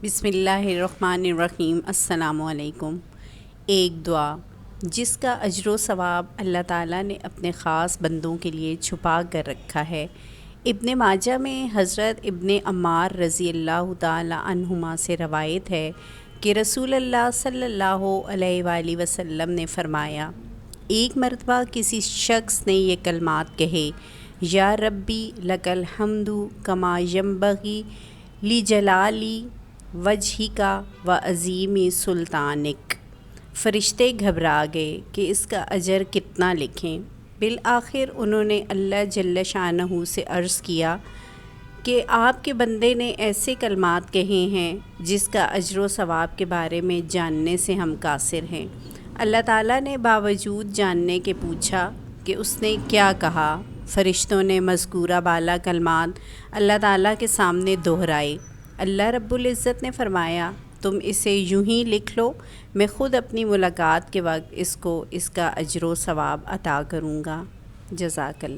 بسم اللہ الرحمن الرحیم۔ السلام علیکم۔ ایک دعا جس کا اجر و ثواب اللہ تعالیٰ نے اپنے خاص بندوں کے لیے چھپا کر رکھا ہے۔ ابن ماجہ میں حضرت ابن عمار رضی اللہ تعالیٰ عنہما سے روایت ہے کہ رسول اللہ صلی اللہ علیہ وآلہ وسلم نے فرمایا، ایک مرتبہ کسی شخص نے یہ کلمات کہے، یا ربی لک الحمد کما ینبغی لجلالی وجہک و عظیم سلطانک۔ فرشتے گھبرا گئے کہ اس کا اجر کتنا لکھیں۔ بالآخر انہوں نے اللہ جل شانہ سے عرض کیا کہ آپ کے بندے نے ایسے کلمات کہے ہیں جس کا اجر و ثواب کے بارے میں جاننے سے ہم قاصر ہیں۔ اللہ تعالیٰ نے باوجود جاننے کے پوچھا کہ اس نے کیا کہا۔ فرشتوں نے مذکورہ بالا کلمات اللہ تعالیٰ کے سامنے دہرائے۔ اللہ رب العزت نے فرمایا، تم اسے یوں ہی لکھ لو، میں خود اپنی ملاقات کے وقت اس کو اس کا اجر و ثواب عطا کروں گا۔ جزاک اللہ۔